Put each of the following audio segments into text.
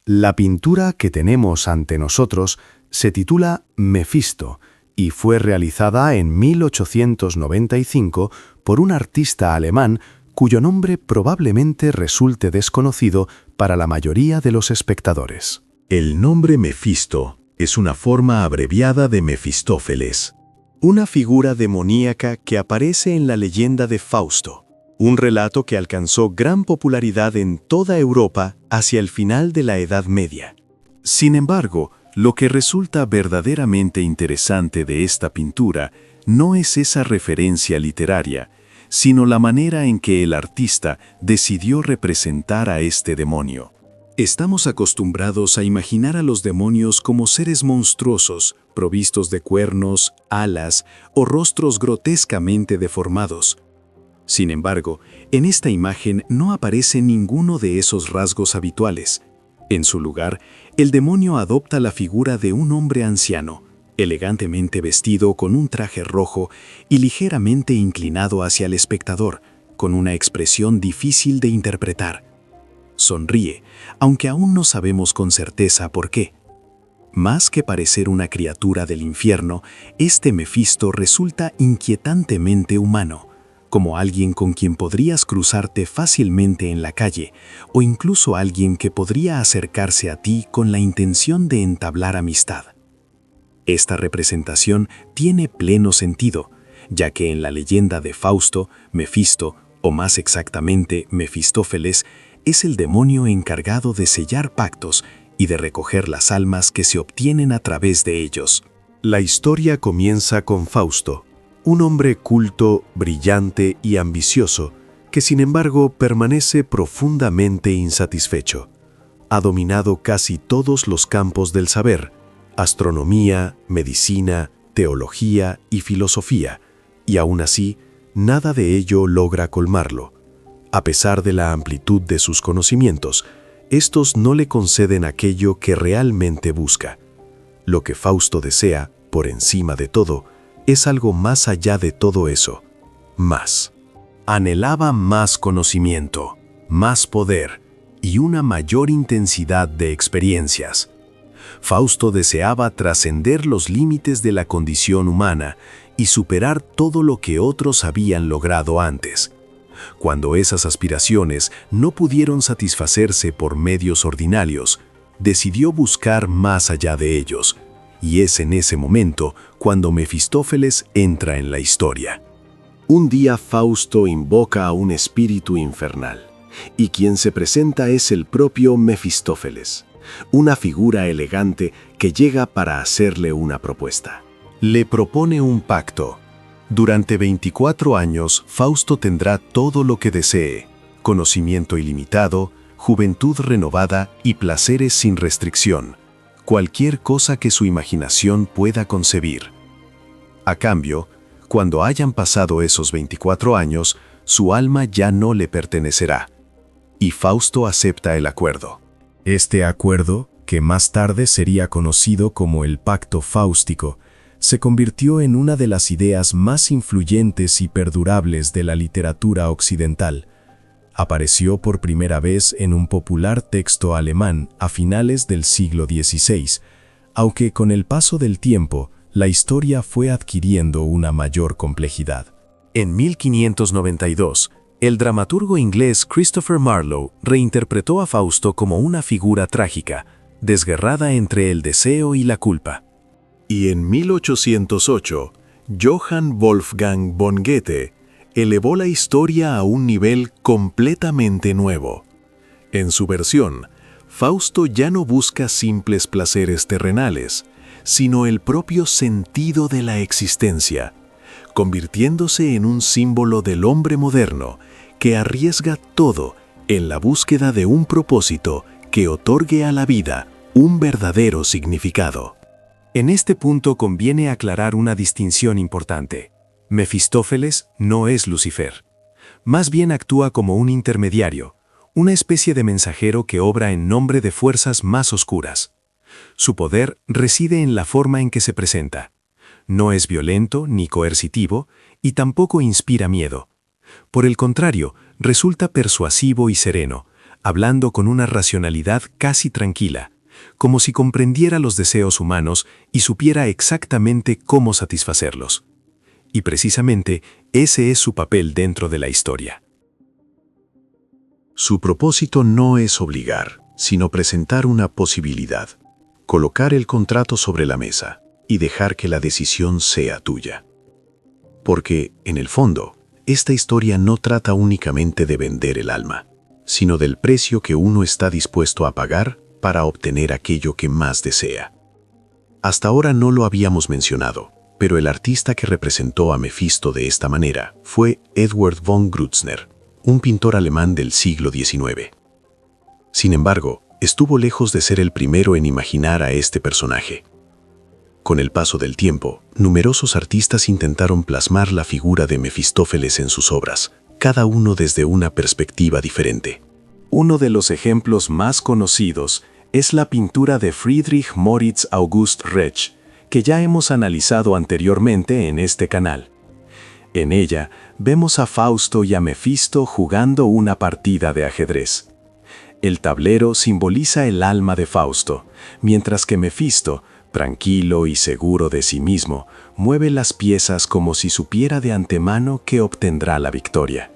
La pintura que tenemos ante nosotros se titula Mefisto y fue realizada en 1895 por un artista alemán cuyo nombre probablemente resulte desconocido para la mayoría de los espectadores. El nombre Mefisto es una forma abreviada de Mefistófeles, una figura demoníaca que aparece en la leyenda de Fausto, un relato que alcanzó gran popularidad en toda Europa hacia el final de la Edad Media. Sin embargo, lo que resulta verdaderamente interesante de esta pintura no es esa referencia literaria, sino la manera en que el artista decidió representar a este demonio. Estamos acostumbrados a imaginar a los demonios como seres monstruosos, provistos de cuernos, alas o rostros grotescamente deformados. Sin embargo, en esta imagen no aparece ninguno de esos rasgos habituales. En su lugar, el demonio adopta la figura de un hombre anciano, elegantemente vestido con un traje rojo y ligeramente inclinado hacia el espectador, con una expresión difícil de interpretar. Sonríe, aunque aún no sabemos con certeza por qué. Más que parecer una criatura del infierno, este Mefisto resulta inquietantemente humano, como alguien con quien podrías cruzarte fácilmente en la calle, o incluso alguien que podría acercarse a ti con la intención de entablar amistad. Esta representación tiene pleno sentido, ya que en la leyenda de Fausto, Mefisto, o más exactamente Mefistófeles, es el demonio encargado de sellar pactos y de recoger las almas que se obtienen a través de ellos. La historia comienza con Fausto, un hombre culto, brillante y ambicioso, que sin embargo permanece profundamente insatisfecho. Ha dominado casi todos los campos del saber: astronomía, medicina, teología y filosofía, y aún así, nada de ello logra colmarlo. A pesar de la amplitud de sus conocimientos, estos no le conceden aquello que realmente busca. Lo que Fausto desea, por encima de todo, es algo más allá de todo eso. Más. Anhelaba más conocimiento, más poder y una mayor intensidad de experiencias. Fausto deseaba trascender los límites de la condición humana y superar todo lo que otros habían logrado antes. Cuando esas aspiraciones no pudieron satisfacerse por medios ordinarios, decidió buscar más allá de ellos, y es en ese momento cuando Mefistófeles entra en la historia. Un día Fausto invoca a un espíritu infernal, y quien se presenta es el propio Mefistófeles, una figura elegante que llega para hacerle una propuesta. Le propone un pacto. Durante 24 años, Fausto tendrá todo lo que desee: conocimiento ilimitado, juventud renovada y placeres sin restricción, cualquier cosa que su imaginación pueda concebir. A cambio, cuando hayan pasado esos 24 años, su alma ya no le pertenecerá. Y Fausto acepta el acuerdo. Este acuerdo, que más tarde sería conocido como el Pacto Fáustico, se convirtió en una de las ideas más influyentes y perdurables de la literatura occidental. Apareció por primera vez en un popular texto alemán a finales del siglo XVI, aunque con el paso del tiempo, la historia fue adquiriendo una mayor complejidad. En 1592, el dramaturgo inglés Christopher Marlowe reinterpretó a Fausto como una figura trágica, desgarrada entre el deseo y la culpa. Y en 1808, Johann Wolfgang von Goethe elevó la historia a un nivel completamente nuevo. En su versión, Fausto ya no busca simples placeres terrenales, sino el propio sentido de la existencia, convirtiéndose en un símbolo del hombre moderno que arriesga todo en la búsqueda de un propósito que otorgue a la vida un verdadero significado. En este punto conviene aclarar una distinción importante. Mefistófeles no es Lucifer. Más bien actúa como un intermediario, una especie de mensajero que obra en nombre de fuerzas más oscuras. Su poder reside en la forma en que se presenta. No es violento ni coercitivo y tampoco inspira miedo. Por el contrario, resulta persuasivo y sereno, hablando con una racionalidad casi tranquila, como si comprendiera los deseos humanos y supiera exactamente cómo satisfacerlos. Y precisamente ese es su papel dentro de la historia. Su propósito no es obligar, sino presentar una posibilidad, colocar el contrato sobre la mesa y dejar que la decisión sea tuya. Porque, en el fondo, esta historia no trata únicamente de vender el alma, sino del precio que uno está dispuesto a pagar para obtener aquello que más desea. Hasta ahora no lo habíamos mencionado, pero el artista que representó a Mefisto de esta manera fue Edward von Grützner, un pintor alemán del siglo XIX. Sin embargo, estuvo lejos de ser el primero en imaginar a este personaje. Con el paso del tiempo, numerosos artistas intentaron plasmar la figura de Mefistófeles en sus obras, cada uno desde una perspectiva diferente. Uno de los ejemplos más conocidos es la pintura de Friedrich Moritz August Retzsch, que ya hemos analizado anteriormente en este canal. En ella vemos a Fausto y a Mefisto jugando una partida de ajedrez. El tablero simboliza el alma de Fausto, mientras que Mefisto, tranquilo y seguro de sí mismo, mueve las piezas como si supiera de antemano que obtendrá la victoria.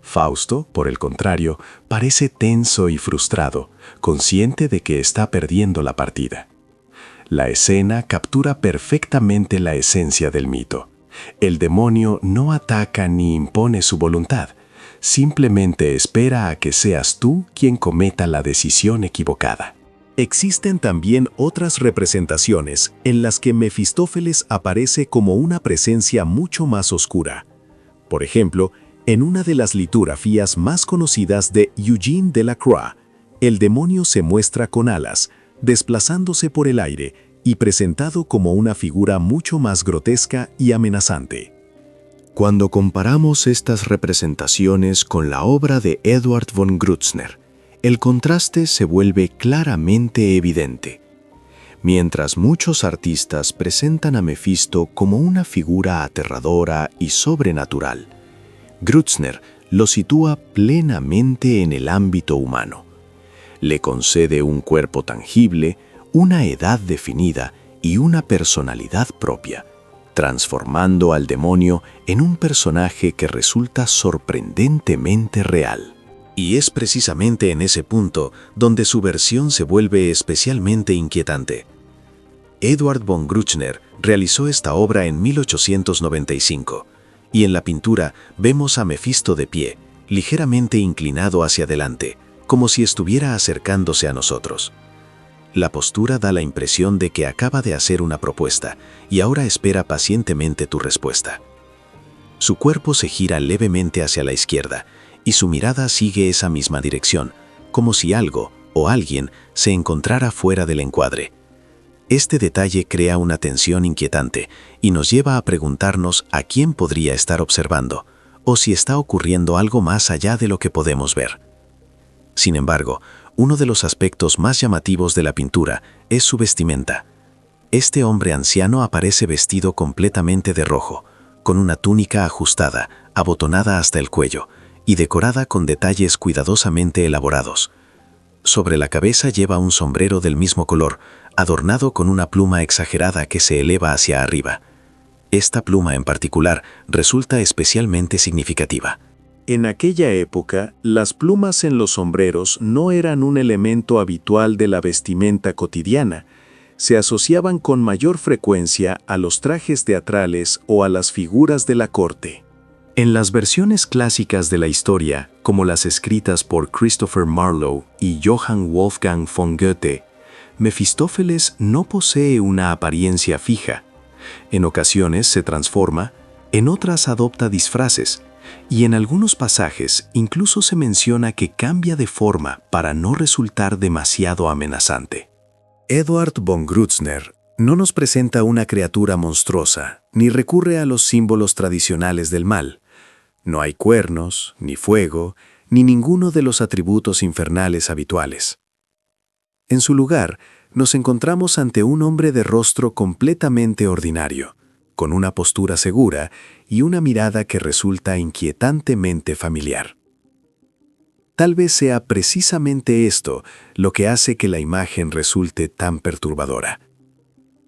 Fausto, por el contrario, parece tenso y frustrado, consciente de que está perdiendo la partida. La escena captura perfectamente la esencia del mito. El demonio no ataca ni impone su voluntad, simplemente espera a que seas tú quien cometa la decisión equivocada. Existen también otras representaciones en las que Mefistófeles aparece como una presencia mucho más oscura. Por ejemplo, en una de las litografías más conocidas de Eugène Delacroix, el demonio se muestra con alas, desplazándose por el aire y presentado como una figura mucho más grotesca y amenazante. Cuando comparamos estas representaciones con la obra de Edward von Grützner, el contraste se vuelve claramente evidente. Mientras muchos artistas presentan a Mefisto como una figura aterradora y sobrenatural, Grützner lo sitúa plenamente en el ámbito humano. Le concede un cuerpo tangible, una edad definida y una personalidad propia, transformando al demonio en un personaje que resulta sorprendentemente real. Y es precisamente en ese punto donde su versión se vuelve especialmente inquietante. Edward von Grützner realizó esta obra en 1895, y en la pintura vemos a Mefisto de pie, ligeramente inclinado hacia adelante, como si estuviera acercándose a nosotros. La postura da la impresión de que acaba de hacer una propuesta y ahora espera pacientemente tu respuesta. Su cuerpo se gira levemente hacia la izquierda y su mirada sigue esa misma dirección, como si algo o alguien se encontrara fuera del encuadre. Este detalle crea una tensión inquietante y nos lleva a preguntarnos a quién podría estar observando o si está ocurriendo algo más allá de lo que podemos ver. Sin embargo, uno de los aspectos más llamativos de la pintura es su vestimenta. Este hombre anciano aparece vestido completamente de rojo, con una túnica ajustada, abotonada hasta el cuello y decorada con detalles cuidadosamente elaborados. Sobre la cabeza lleva un sombrero del mismo color, adornado con una pluma exagerada que se eleva hacia arriba. Esta pluma en particular resulta especialmente significativa. En aquella época, las plumas en los sombreros no eran un elemento habitual de la vestimenta cotidiana. Se asociaban con mayor frecuencia a los trajes teatrales o a las figuras de la corte. En las versiones clásicas de la historia, como las escritas por Christopher Marlowe y Johann Wolfgang von Goethe, Mefistófeles no posee una apariencia fija. En ocasiones se transforma, en otras adopta disfraces, y en algunos pasajes incluso se menciona que cambia de forma para no resultar demasiado amenazante. Edward von Grützner no nos presenta una criatura monstruosa, ni recurre a los símbolos tradicionales del mal. No hay cuernos, ni fuego, ni ninguno de los atributos infernales habituales. En su lugar, nos encontramos ante un hombre de rostro completamente ordinario, con una postura segura y una mirada que resulta inquietantemente familiar. Tal vez sea precisamente esto lo que hace que la imagen resulte tan perturbadora.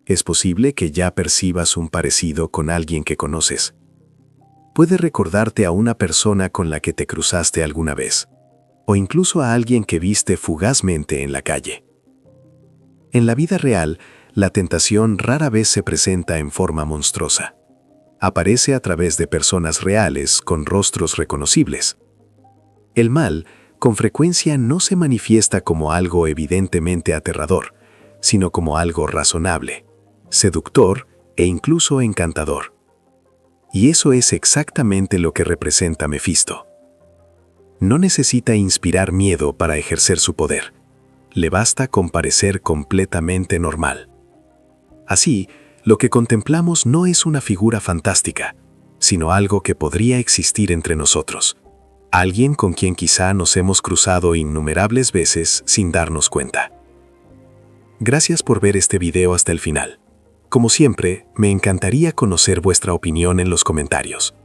Es posible que ya percibas un parecido con alguien que conoces. Puede recordarte a una persona con la que te cruzaste alguna vez, o incluso a alguien que viste fugazmente en la calle. En la vida real, la tentación rara vez se presenta en forma monstruosa. Aparece a través de personas reales con rostros reconocibles. El mal, con frecuencia, no se manifiesta como algo evidentemente aterrador, sino como algo razonable, seductor e incluso encantador. Y eso es exactamente lo que representa Mefisto. No necesita inspirar miedo para ejercer su poder. Le basta con parecer completamente normal. Así, lo que contemplamos no es una figura fantástica, sino algo que podría existir entre nosotros. Alguien con quien quizá nos hemos cruzado innumerables veces sin darnos cuenta. Gracias por ver este video hasta el final. Como siempre, me encantaría conocer vuestra opinión en los comentarios.